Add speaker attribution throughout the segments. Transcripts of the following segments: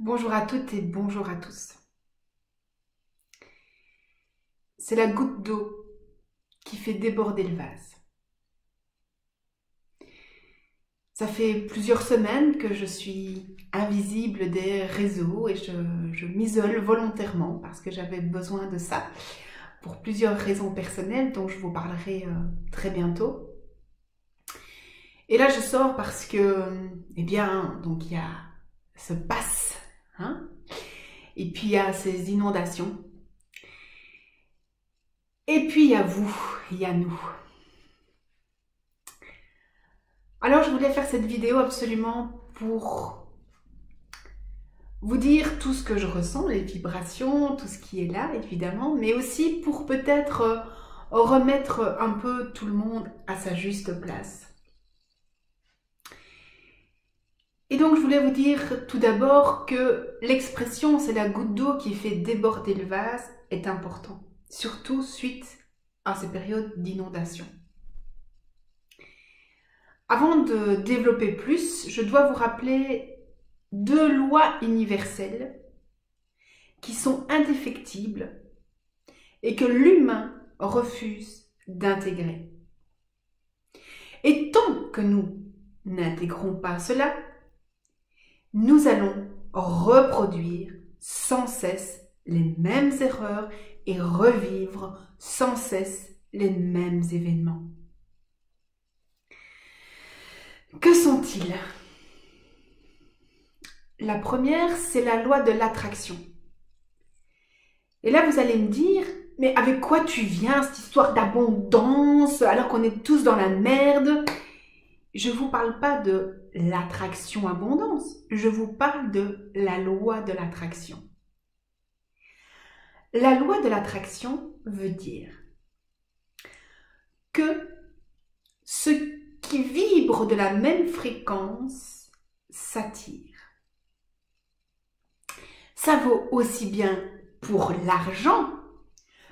Speaker 1: Bonjour à toutes et bonjour à tous. C'est la goutte d'eau qui fait déborder le vase. Ça fait plusieurs semaines que je suis invisible des réseaux et je m'isole volontairement parce que j'avais besoin de ça pour plusieurs raisons personnelles dont je vous parlerai très bientôt. Et là je sors parce que, donc il y a ce pass, et puis il y a ces inondations. Et puis il y a vous, il y a nous. Alors je voulais faire cette vidéo absolument pour vous dire tout ce que je ressens, les vibrations, tout ce qui est là évidemment, mais aussi pour peut-être remettre un peu tout le monde à sa juste place. Et donc je voulais vous dire tout d'abord que l'expression c'est la goutte d'eau qui fait déborder le vase est important, surtout suite à ces périodes d'inondation. Avant de développer plus, je dois vous rappeler deux lois universelles qui sont indéfectibles et que l'humain refuse d'intégrer. Et tant que nous n'intégrons pas cela, nous allons reproduire sans cesse les mêmes erreurs et revivre sans cesse les mêmes événements. Que sont-ils? La première, c'est la loi de l'attraction. Et là, vous allez me dire, mais avec quoi tu viens, cette histoire d'abondance, alors qu'on est tous dans la merde? Je ne vous parle pas de l'attraction abondance, je vous parle de la loi de l'attraction. La loi de l'attraction veut dire que ce qui vibre de la même fréquence s'attire. Ça vaut aussi bien pour l'argent,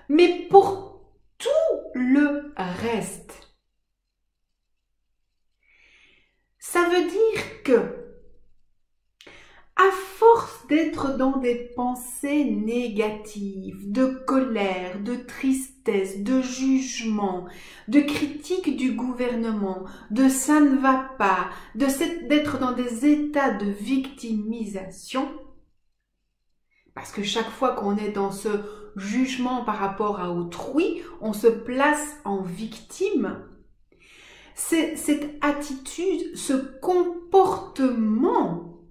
Speaker 1: mais pour tout le reste. Ça veut dire que, à force d'être dans des pensées négatives, de colère, de tristesse, de jugement, de critique du gouvernement, de ça ne va pas, d'être dans des états de victimisation, parce que chaque fois qu'on est dans ce jugement par rapport à autrui, on se place en victime. Cette attitude, ce comportement,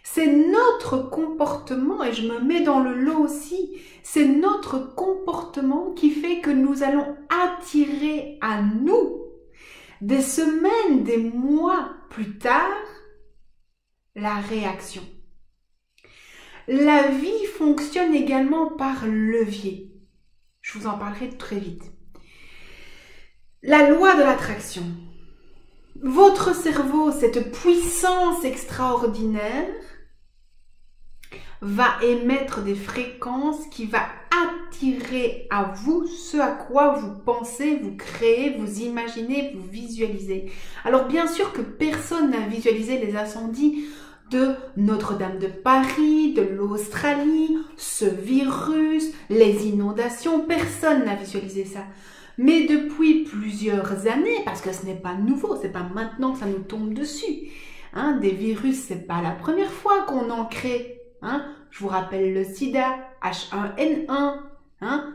Speaker 1: c'est notre comportement, et je me mets dans le lot aussi, c'est notre comportement qui fait que nous allons attirer à nous, des semaines, des mois plus tard, la réaction. La vie fonctionne également par levier. Je vous en parlerai très vite. La loi de l'attraction. Votre cerveau, cette puissance extraordinaire, va émettre des fréquences qui va attirer à vous ce à quoi vous pensez, vous créez, vous imaginez, vous visualisez. Alors bien sûr que personne n'a visualisé les incendies de Notre-Dame de Paris, de l'Australie, ce virus, les inondations, personne n'a visualisé ça. Mais depuis plusieurs années, parce que ce n'est pas nouveau, c'est pas maintenant que ça nous tombe dessus. Des virus, c'est pas la première fois qu'on en crée. Je vous rappelle le sida, H1N1,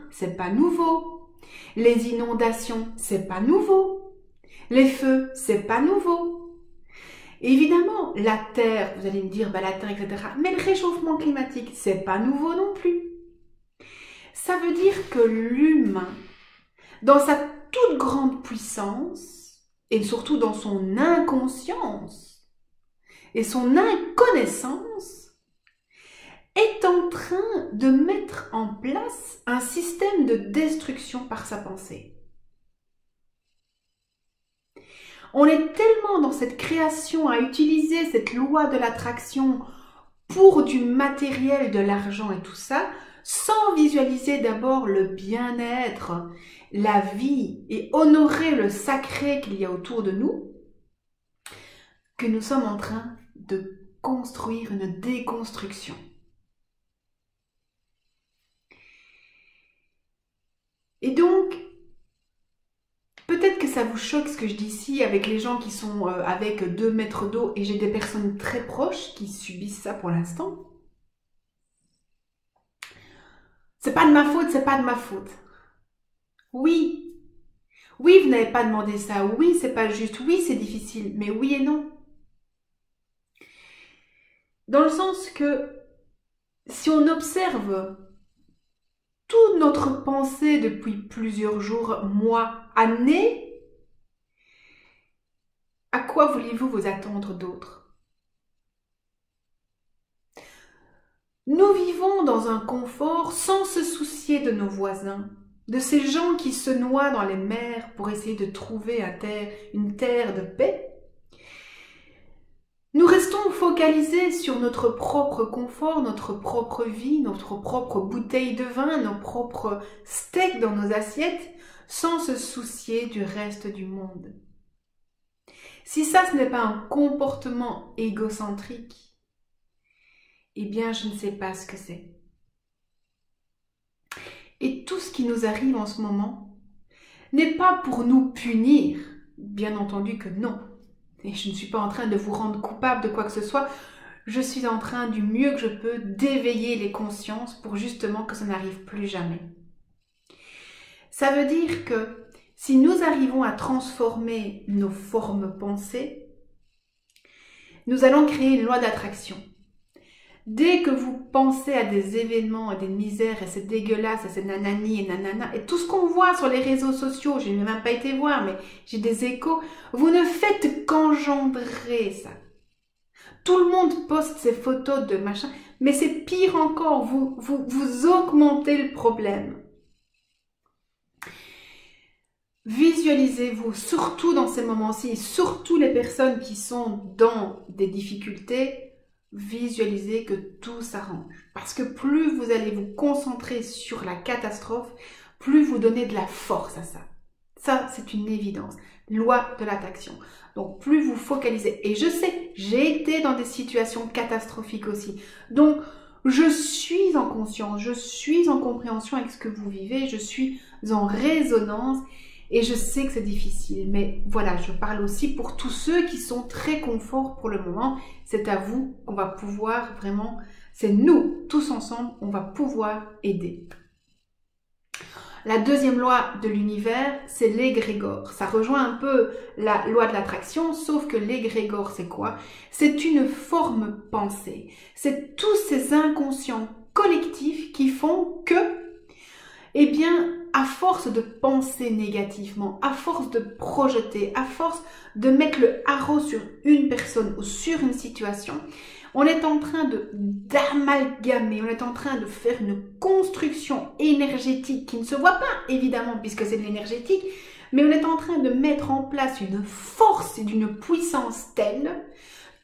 Speaker 1: c'est pas nouveau. Les inondations, c'est pas nouveau. Les feux, c'est pas nouveau. Évidemment, la Terre, vous allez me dire, la Terre, etc. Mais le réchauffement climatique, c'est pas nouveau non plus. Ça veut dire que l'humain, dans sa toute grande puissance, et surtout dans son inconscience et son inconnaissance, est en train de mettre en place un système de destruction par sa pensée. On est tellement dans cette création à utiliser cette loi de l'attraction pour du matériel, de l'argent et tout ça, sans visualiser d'abord le bien-être, la vie et honorer le sacré qu'il y a autour de nous, que nous sommes en train de construire une déconstruction. Et donc, peut-être que ça vous choque ce que je dis ici avec les gens qui sont avec 2 mètres d'eau et j'ai des personnes très proches qui subissent ça pour l'instant. C'est pas de ma faute, c'est pas de ma faute. Oui, oui, vous n'avez pas demandé ça. Oui, c'est pas juste. Oui, c'est difficile. Mais oui et non. Dans le sens que si on observe toute notre pensée depuis plusieurs jours, mois, années, à quoi voulez-vous vous attendre d'autre? Nous vivons dans un confort sans se soucier de nos voisins, de ces gens qui se noient dans les mers pour essayer de trouver une terre de paix. Nous restons focalisés sur notre propre confort, notre propre vie, notre propre bouteille de vin, nos propres steaks dans nos assiettes, sans se soucier du reste du monde. Si ça, ce n'est pas un comportement égocentrique, eh bien, je ne sais pas ce que c'est. Et tout ce qui nous arrive en ce moment n'est pas pour nous punir, bien entendu que non. Et je ne suis pas en train de vous rendre coupable de quoi que ce soit. Je suis en train du mieux que je peux d'éveiller les consciences pour justement que ça n'arrive plus jamais. Ça veut dire que si nous arrivons à transformer nos formes pensées, nous allons créer une loi d'attraction. Dès que vous pensez à des événements, à des misères, et c'est dégueulasse, et c'est nanani et nanana, et tout ce qu'on voit sur les réseaux sociaux, je n'ai même pas été voir, mais j'ai des échos, vous ne faites qu'engendrer ça. Tout le monde poste ses photos de machin, mais c'est pire encore, vous augmentez le problème. Visualisez-vous, surtout dans ces moments-ci, surtout les personnes qui sont dans des difficultés, visualisez que tout s'arrange. Parce que plus vous allez vous concentrer sur la catastrophe, plus vous donnez de la force à ça. Ça, c'est une évidence. Loi de l'attraction. Donc, plus vous focalisez. Et je sais, j'ai été dans des situations catastrophiques aussi. Donc, je suis en conscience, je suis en compréhension avec ce que vous vivez, je suis en résonance. Et je sais que c'est difficile, mais voilà, je parle aussi pour tous ceux qui sont très confort pour le moment. C'est à vous qu'on va pouvoir vraiment, c'est nous, tous ensemble, on va pouvoir aider. La deuxième loi de l'univers, c'est l'égrégore. Ça rejoint un peu la loi de l'attraction, sauf que l'égrégore, c'est quoi? C'est une forme pensée. C'est tous ces inconscients collectifs qui font que, eh bien, à force de penser négativement, à force de projeter, à force de mettre le haro sur une personne ou sur une situation, on est en train d'amalgamer, on est en train de faire une construction énergétique qui ne se voit pas, évidemment, puisque c'est de l'énergétique, mais on est en train de mettre en place une force et d'une puissance telle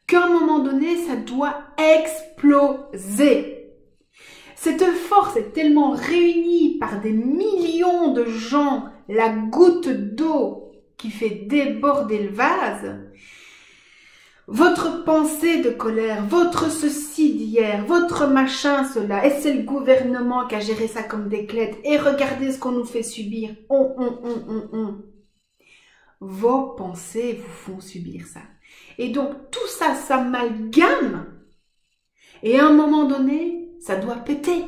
Speaker 1: qu'à un moment donné, ça doit exploser. Cette force est tellement réunie par des millions de gens, la goutte d'eau qui fait déborder le vase. Votre pensée de colère, votre ceci d'hier, votre machin cela, et c'est le gouvernement qui a géré ça comme des clettes, et regardez ce qu'on nous fait subir, Vos pensées vous font subir ça. Et donc tout ça s'amalgame, et à un moment donné, ça doit péter.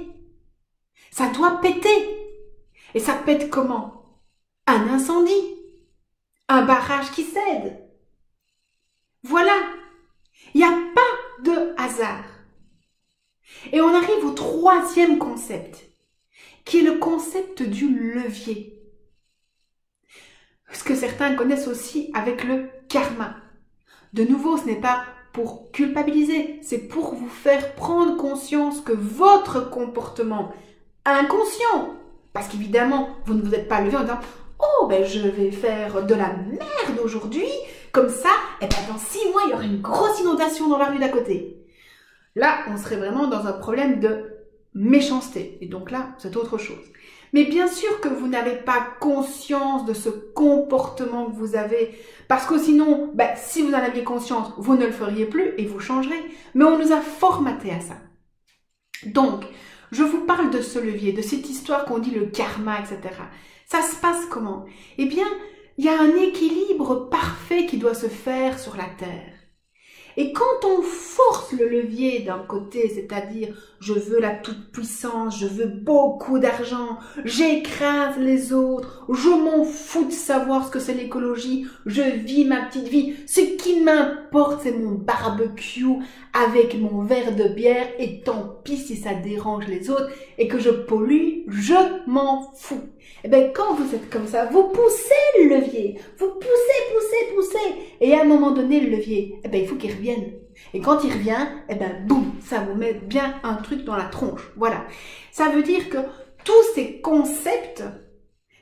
Speaker 1: Ça doit péter. Et ça pète comment? Un incendie. Un barrage qui cède. Voilà. Il n'y a pas de hasard. Et on arrive au troisième concept, qui est le concept du levier. Ce que certains connaissent aussi avec le karma. De nouveau, ce n'est pas pour culpabiliser, c'est pour vous faire prendre conscience que votre comportement inconscient, parce qu'évidemment, vous ne vous êtes pas levé en disant « Oh, ben je vais faire de la merde aujourd'hui, comme ça, et ben dans 6 mois, il y aura une grosse inondation dans la rue d'à côté. » Là, on serait vraiment dans un problème de méchanceté, et donc là, c'est autre chose. Mais bien sûr que vous n'avez pas conscience de ce comportement que vous avez, parce que sinon, si vous en aviez conscience, vous ne le feriez plus et vous changerez. Mais on nous a formaté à ça. Donc, je vous parle de ce levier, de cette histoire qu'on dit le karma, etc. Ça se passe comment? Eh bien, il y a un équilibre parfait qui doit se faire sur la Terre. Et quand on force le levier d'un côté, c'est-à-dire je veux la toute-puissance, je veux beaucoup d'argent, j'écrase les autres, je m'en fous de savoir ce que c'est l'écologie, je vis ma petite vie, ce qui m'importe c'est mon barbecue avec mon verre de bière et tant pis si ça dérange les autres et que je pollue, je m'en fous. Eh bien, quand vous êtes comme ça, vous poussez le levier, vous poussez, et à un moment donné, le levier, il faut qu'il revienne. Et quand il revient, boum, ça vous met bien un truc dans la tronche. Voilà. Ça veut dire que tous ces concepts,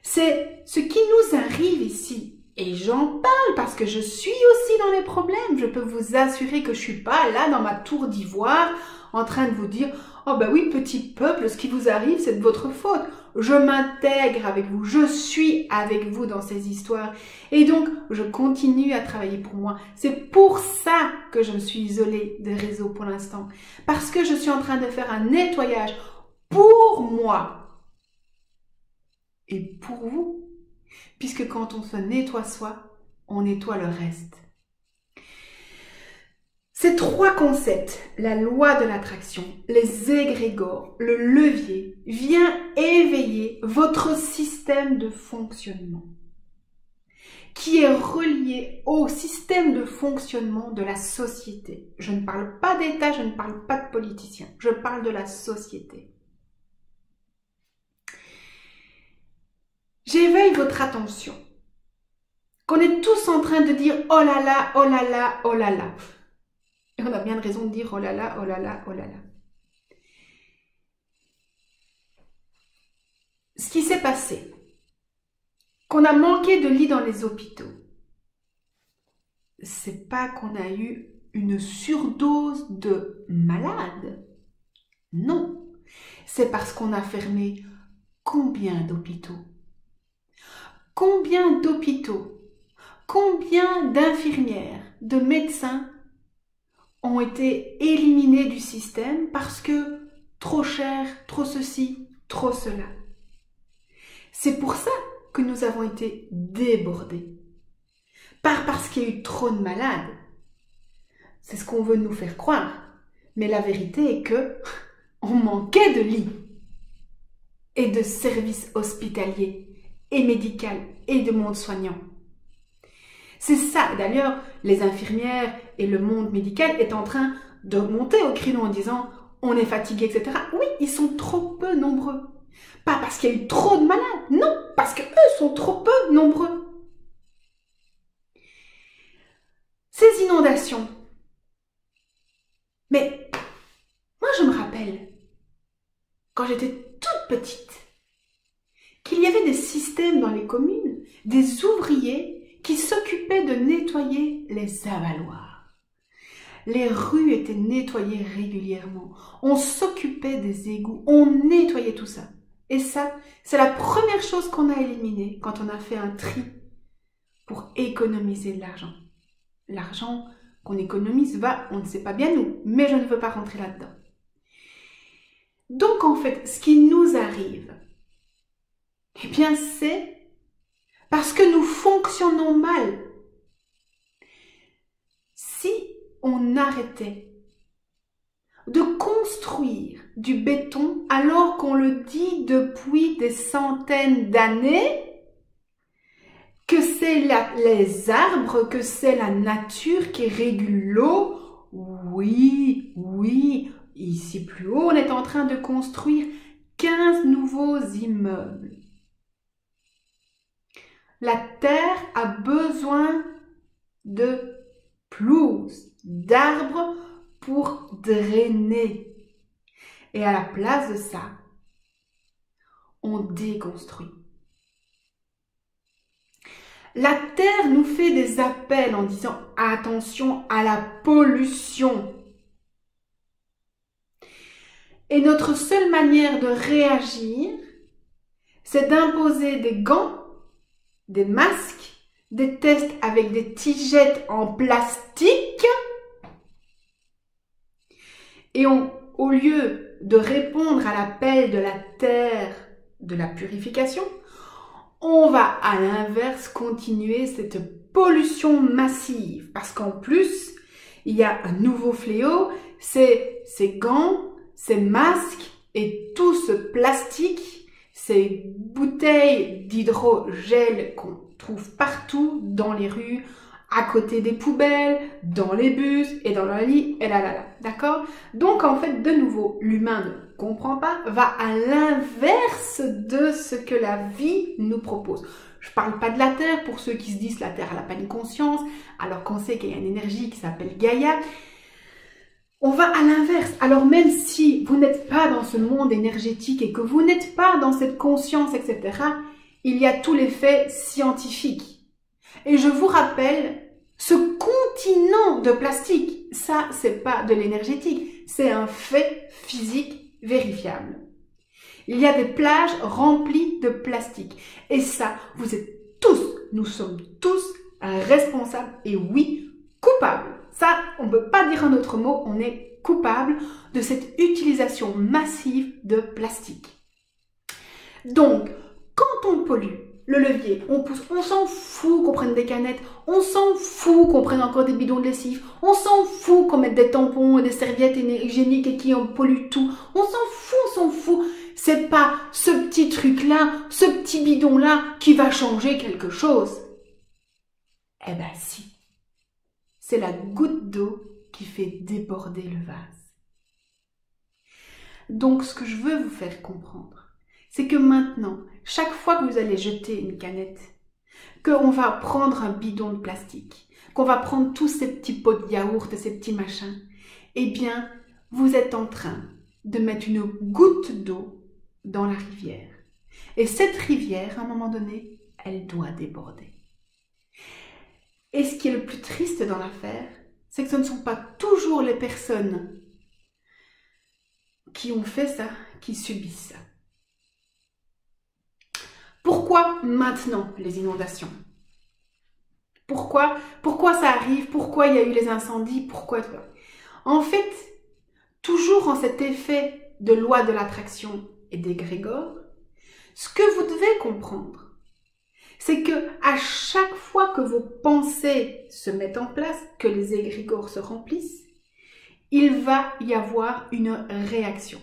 Speaker 1: c'est ce qui nous arrive ici. Et j'en parle parce que je suis aussi dans les problèmes. Je peux vous assurer que je suis pas là dans ma tour d'ivoire en train de vous dire « Oh oui, petit peuple, ce qui vous arrive, c'est de votre faute. » Je m'intègre avec vous, je suis avec vous dans ces histoires. Et donc, je continue à travailler pour moi. C'est pour ça que je me suis isolée des réseaux pour l'instant. Parce que je suis en train de faire un nettoyage pour moi et pour vous. Puisque quand on se nettoie soi, on nettoie le reste. Ces trois concepts, la loi de l'attraction, les égrégores, le levier, vient éveiller votre système de fonctionnement qui est relié au système de fonctionnement de la société. Je ne parle pas d'État, je ne parle pas de politiciens, je parle de la société. J'éveille votre attention qu'on est tous en train de dire « oh là là, oh là là, oh là là ». Et on a bien raison de dire « oh là là, oh là là, oh là là ». Ce qui s'est passé, qu'on a manqué de lits dans les hôpitaux, c'est pas qu'on a eu une surdose de malades. Non, c'est parce qu'on a fermé combien d'hôpitaux? Combien d'hôpitaux? Combien d'infirmières, de médecins ont été éliminés du système parce que trop cher, trop ceci, trop cela. C'est pour ça que nous avons été débordés. Pas parce qu'il y a eu trop de malades. C'est ce qu'on veut nous faire croire. Mais la vérité est que on manquait de lits et de services hospitaliers et médicaux et de monde soignant. C'est ça. D'ailleurs, les infirmières et le monde médical est en train de monter au créneau en disant « on est fatigué, etc. » Oui, ils sont trop peu nombreux. Pas parce qu'il y a eu trop de malades, non, parce qu'eux sont trop peu nombreux. Ces inondations. Mais moi, je me rappelle, quand j'étais toute petite, qu'il y avait des systèmes dans les communes, des ouvriers qui s'occupait de nettoyer les avaloirs. Les rues étaient nettoyées régulièrement. On s'occupait des égouts, on nettoyait tout ça. Et ça, c'est la première chose qu'on a éliminée quand on a fait un tri pour économiser de l'argent. L'argent qu'on économise va, on ne sait pas bien nous, mais je ne veux pas rentrer là-dedans. Donc en fait, ce qui nous arrive, eh bien c'est parce que nous fonctionnons mal. Si on arrêtait de construire du béton alors qu'on le dit depuis des centaines d'années, que c'est les arbres, que c'est la nature qui régule l'eau, oui, ici plus haut, on est en train de construire 15 nouveaux immeubles. La terre a besoin de pelouse, d'arbres pour drainer. Et à la place de ça, on déconstruit. La terre nous fait des appels en disant attention à la pollution. Et notre seule manière de réagir, c'est d'imposer des gants, des masques, des tests avec des tigeettes en plastique. Et au lieu de répondre à l'appel de la terre de la purification, on va à l'inverse continuer cette pollution massive. Parce qu'en plus, il y a un nouveau fléau, c'est ces gants, ces masques et tout ce plastique, ces bouteilles d'hydrogel qu'on trouve partout dans les rues, à côté des poubelles, dans les bus et dans la lits, et là. D'accord? Donc, en fait, de nouveau, l'humain ne comprend pas, va à l'inverse de ce que la vie nous propose. Je parle pas de la Terre, pour ceux qui se disent la Terre, elle n'a pas une conscience, alors qu'on sait qu'il y a une énergie qui s'appelle Gaïa. On va à l'inverse. Alors, même si vous n'êtes pas dans ce monde énergétique et que vous n'êtes pas dans cette conscience, etc., il y a tous les faits scientifiques. Et je vous rappelle, ce continent de plastique, ça, c'est pas de l'énergétique, c'est un fait physique vérifiable. Il y a des plages remplies de plastique. Et ça, vous êtes tous, nous sommes tous responsables et oui, coupables. Ça, on ne peut pas dire un autre mot, on est coupable de cette utilisation massive de plastique. Donc, quand on pollue, le levier, on pousse, on s'en fout qu'on prenne des canettes, on s'en fout qu'on prenne encore des bidons de lessive, on s'en fout qu'on mette des tampons et des serviettes hygiéniques et qui en polluent tout, on s'en fout. C'est pas ce petit truc-là, ce petit bidon-là qui va changer quelque chose. Eh ben si, c'est la goutte d'eau qui fait déborder le vase. Donc ce que je veux vous faire comprendre, c'est que maintenant, chaque fois que vous allez jeter une canette, qu'on va prendre un bidon de plastique, qu'on va prendre tous ces petits pots de yaourt et ces petits machins, eh bien, vous êtes en train de mettre une goutte d'eau dans la rivière. Et cette rivière, à un moment donné, elle doit déborder. Et ce qui est le plus triste dans l'affaire, c'est que ce ne sont pas toujours les personnes qui ont fait ça, qui subissent ça. Pourquoi maintenant les inondations? Pourquoi ça arrive? Pourquoi il y a eu les incendies? Pourquoi? En fait, toujours en cet effet de loi de l'attraction et d'égrégore, ce que vous devez comprendre, c'est que à chaque fois que vos pensées se mettent en place, que les égrégores se remplissent, il va y avoir une réaction.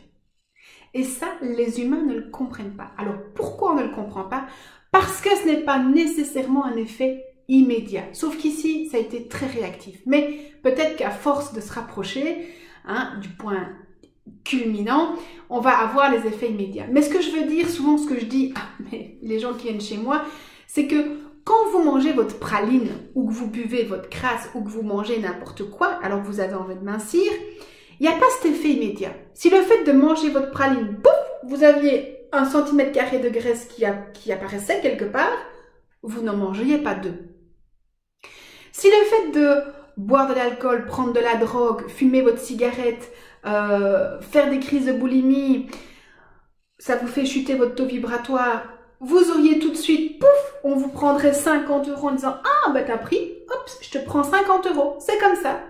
Speaker 1: Et ça, les humains ne le comprennent pas. Alors, pourquoi on ne le comprend pas? Parce que ce n'est pas nécessairement un effet immédiat. Sauf qu'ici, ça a été très réactif. Mais peut-être qu'à force de se rapprocher du point culminant, on va avoir les effets immédiats. Mais ce que je veux dire, souvent ce que je dis, mais les gens qui viennent chez moi, c'est que quand vous mangez votre praline, ou que vous buvez votre crasse, ou que vous mangez n'importe quoi, alors que vous avez envie de mincir, il n'y a pas cet effet immédiat. Si le fait de manger votre praline, pouf, vous aviez 1 cm² de graisse qui apparaissait quelque part, vous n'en mangeriez pas 2. Si le fait de boire de l'alcool, prendre de la drogue, fumer votre cigarette, faire des crises de boulimie, ça vous fait chuter votre taux vibratoire, vous auriez tout de suite, pouf, on vous prendrait 50 € en disant « Ah, bah t'as pris, hop, je te prends 50 €, c'est comme ça. »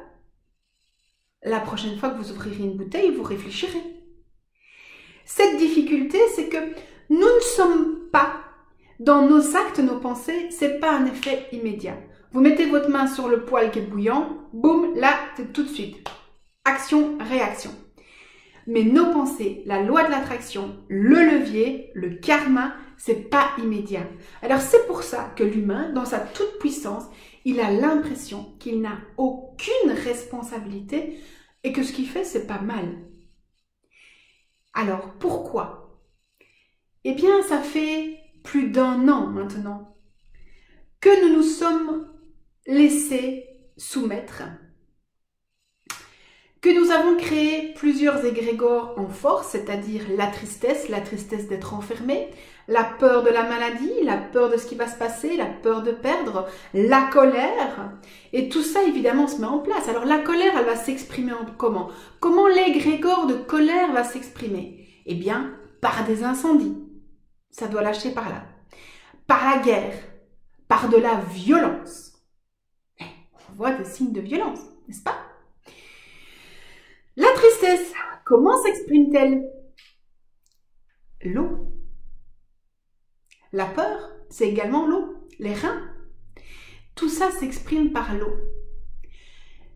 Speaker 1: La prochaine fois que vous ouvrirez une bouteille, vous réfléchirez. Cette difficulté, c'est que nous ne sommes pas, dans nos actes, nos pensées, c'est pas un effet immédiat. Vous mettez votre main sur le poêle qui est bouillant, boum, là, c'est tout de suite. Action, réaction. Mais nos pensées, la loi de l'attraction, le levier, le karma, c'est pas immédiat. Alors c'est pour ça que l'humain, dans sa toute puissance, il a l'impression qu'il n'a aucune responsabilité et que ce qu'il fait, c'est pas mal. Alors, pourquoi? Eh bien, ça fait plus d'1 an maintenant que nous nous sommes laissés soumettre, que nous avons créé plusieurs égrégores en force, c'est-à-dire la tristesse d'être enfermé, la peur de la maladie, la peur de ce qui va se passer, la peur de perdre, la colère. Et tout ça, évidemment, se met en place. Alors, la colère, elle va s'exprimer comment? Comment l'égrégore de colère va s'exprimer? Eh bien, par des incendies. Ça doit lâcher par là. Par la guerre, par de la violence. On voit des signes de violence, n'est-ce pas? La tristesse, comment s'exprime-t-elle? L'eau. La peur, c'est également l'eau. Les reins. Tout ça s'exprime par l'eau.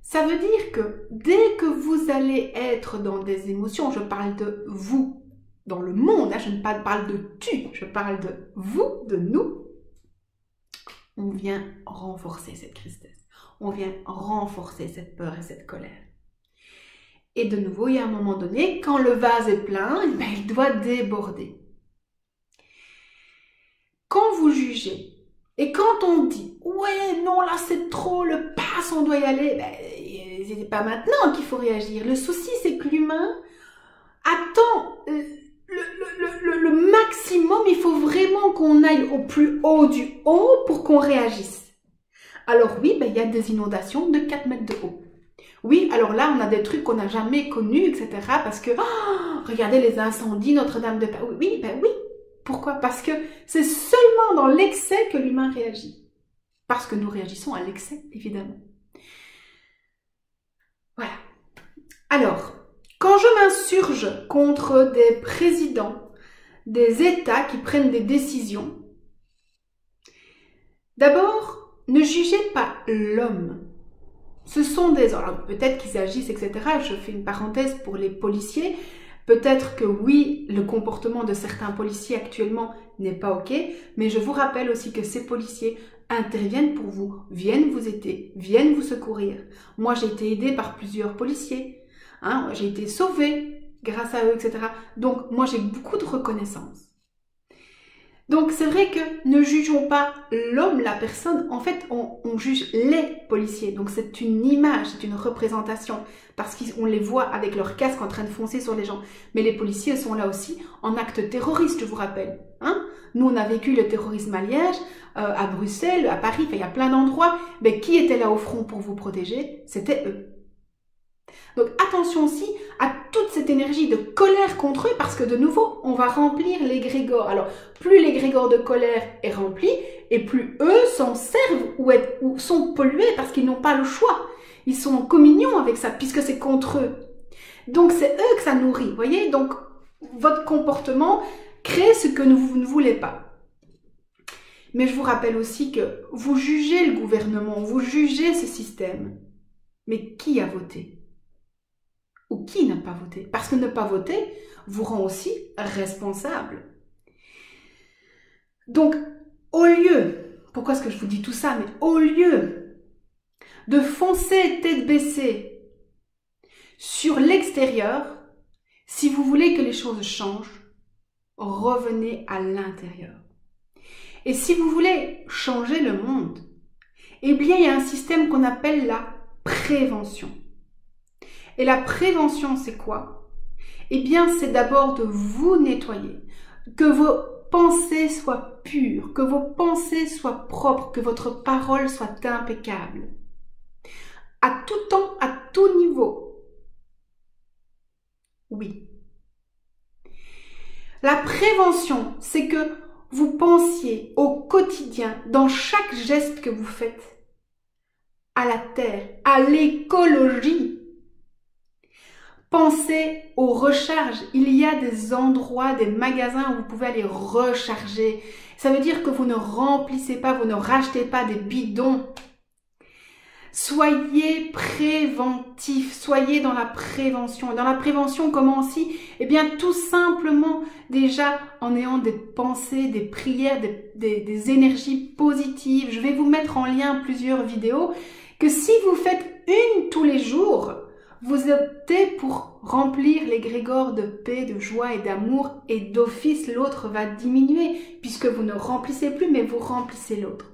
Speaker 1: Ça veut dire que dès que vous allez être dans des émotions, je parle de vous, dans le monde, hein, je ne parle de tu, je parle de vous, de nous, on vient renforcer cette tristesse. On vient renforcer cette peur et cette colère. Et de nouveau, il y a un moment donné, quand le vase est plein, il doit déborder. Quand vous jugez, et quand on dit « Ouais, non, là c'est trop, le pass, on doit y aller », c'est pas maintenant qu'il faut réagir. Le souci, c'est que l'humain attend le maximum. Il faut vraiment qu'on aille au plus haut du haut pour qu'on réagisse. Alors oui, il y a des inondations de 4 mètres de haut. Oui, alors là, on a des trucs qu'on n'a jamais connus, etc. Parce que, regardez les incendies, Notre-Dame de Paris. Oui, oui. Pourquoi? Parce que c'est seulement dans l'excès que l'humain réagit. Parce que nous réagissons à l'excès, évidemment. Voilà. Alors, quand je m'insurge contre des présidents, des États qui prennent des décisions, d'abord, ne jugez pas l'homme. Ce sont des... Alors, peut-être qu'ils agissent, etc. Je fais une parenthèse pour les policiers. Peut-être que oui, le comportement de certains policiers actuellement n'est pas OK, mais je vous rappelle aussi que ces policiers interviennent pour vous, viennent vous aider, viennent vous secourir. Moi, j'ai été aidée par plusieurs policiers. Hein, j'ai été sauvée grâce à eux, etc. Donc, moi, j'ai beaucoup de reconnaissance. Donc, c'est vrai que ne jugeons pas l'homme, la personne. En fait, on juge les policiers. Donc, c'est une image, c'est une représentation. Parce qu'on les voit avec leur casque en train de foncer sur les gens. Mais les policiers sont là aussi en acte terroriste, je vous rappelle. Hein? Nous, on a vécu le terrorisme à Liège, à Bruxelles, à Paris. Enfin, il y a plein d'endroits. Mais qui était là au front pour vous protéger? C'était eux. Donc attention aussi à toute cette énergie de colère contre eux parce que de nouveau, on va remplir l'égrégore. Alors, plus l'égrégore de colère est rempli et plus eux s'en servent ou sont pollués parce qu'ils n'ont pas le choix. Ils sont en communion avec ça puisque c'est contre eux. Donc c'est eux que ça nourrit, voyez? Donc votre comportement crée ce que vous ne voulez pas. Mais je vous rappelle aussi que vous jugez le gouvernement, vous jugez ce système. Mais qui a voté? Ou qui n'a pas voté? Parce que ne pas voter vous rend aussi responsable. Donc, au lieu, pourquoi est-ce que je vous dis tout ça? Mais au lieu de foncer tête baissée sur l'extérieur, si vous voulez que les choses changent, revenez à l'intérieur. Et si vous voulez changer le monde, eh bien, il y a un système qu'on appelle la prévention. Et la prévention, c'est quoi? Eh bien, c'est d'abord de vous nettoyer, que vos pensées soient pures, que vos pensées soient propres, que votre parole soit impeccable. À tout temps, à tout niveau. Oui. La prévention, c'est que vous pensiez au quotidien, dans chaque geste que vous faites, à la terre, à l'écologie. Pensez aux recharges. Il y a des endroits, des magasins où vous pouvez aller recharger. Ça veut dire que vous ne remplissez pas, vous ne rachetez pas des bidons. Soyez préventif, soyez dans la prévention. Dans la prévention, comment aussi? Eh bien, tout simplement, déjà, en ayant des pensées, des prières, des énergies positives. Je vais vous mettre en lien plusieurs vidéos que si vous faites une tous les jours, vous optez pour remplir l'égrégore de paix, de joie et d'amour et d'office, l'autre va diminuer puisque vous ne remplissez plus mais vous remplissez l'autre.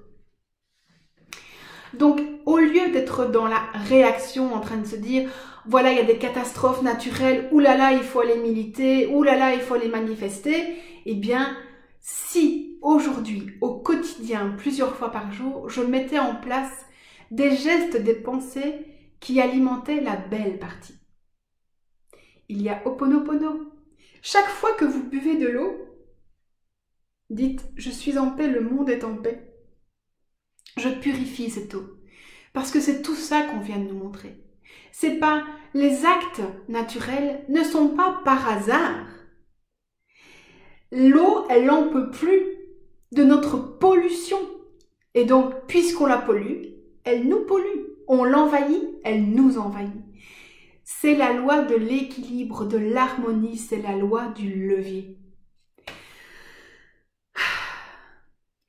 Speaker 1: Donc, au lieu d'être dans la réaction en train de se dire voilà, il y a des catastrophes naturelles, oulala, il faut aller militer, oulala, il faut aller manifester, eh bien, si aujourd'hui, au quotidien, plusieurs fois par jour, je mettais en place des gestes, des pensées qui alimentait la belle partie. Il y a Ho'oponopono. Chaque fois que vous buvez de l'eau, Dites, je suis en paix, le monde est en paix. Je purifie cette eau. Parce que c'est tout ça qu'on vient de nous montrer. C'est pas, les actes naturels ne sont pas par hasard. L'eau, elle n'en peut plus de notre pollution. Et donc, puisqu'on la pollue, elle nous pollue. On l'envahit, elle nous envahit. C'est la loi de l'équilibre, de l'harmonie, c'est la loi du levier.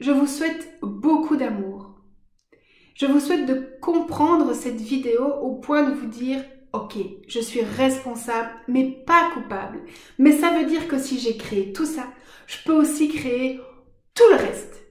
Speaker 1: Je vous souhaite beaucoup d'amour. Je vous souhaite de comprendre cette vidéo au point de vous dire « Ok, je suis responsable, mais pas coupable. Mais ça veut dire que si j'ai créé tout ça, je peux aussi créer tout le reste. »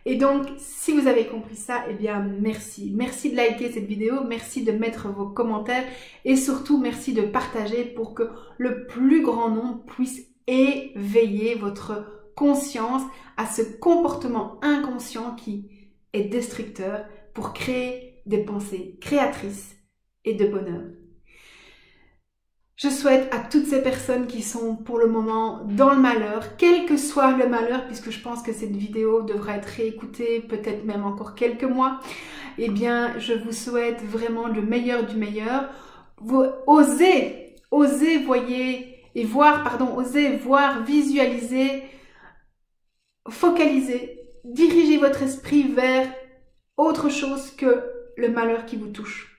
Speaker 1: Et donc, si vous avez compris ça, eh bien, merci. Merci de liker cette vidéo, merci de mettre vos commentaires et surtout, merci de partager pour que le plus grand nombre puisse éveiller votre conscience à ce comportement inconscient qui est destructeur pour créer des pensées créatrices et de bonheur. Je souhaite à toutes ces personnes qui sont pour le moment dans le malheur, quel que soit le malheur, puisque je pense que cette vidéo devra être réécoutée peut-être même encore quelques mois, eh bien je vous souhaite vraiment le meilleur du meilleur. Vous osez voir, visualiser, focaliser, diriger votre esprit vers autre chose que le malheur qui vous touche.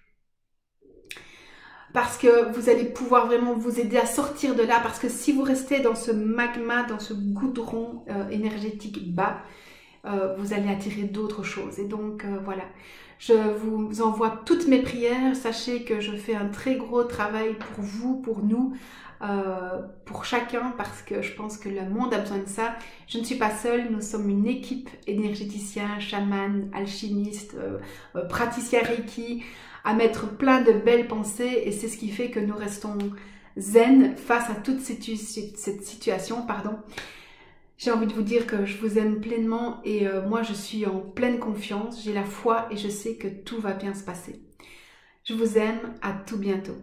Speaker 1: Parce que vous allez pouvoir vraiment vous aider à sortir de là, parce que si vous restez dans ce magma, dans ce goudron énergétique bas, vous allez attirer d'autres choses. Et donc voilà, je vous envoie toutes mes prières. Sachez que je fais un très gros travail pour vous, pour nous, pour chacun, parce que je pense que le monde a besoin de ça. Je ne suis pas seule, nous sommes une équipe énergéticiens, chamans, alchimistes, praticiens Reiki, à mettre plein de belles pensées, et c'est ce qui fait que nous restons zen face à toute cette situation. J'ai envie de vous dire que je vous aime pleinement et moi je suis en pleine confiance, j'ai la foi et je sais que tout va bien se passer. Je vous aime, à tout bientôt.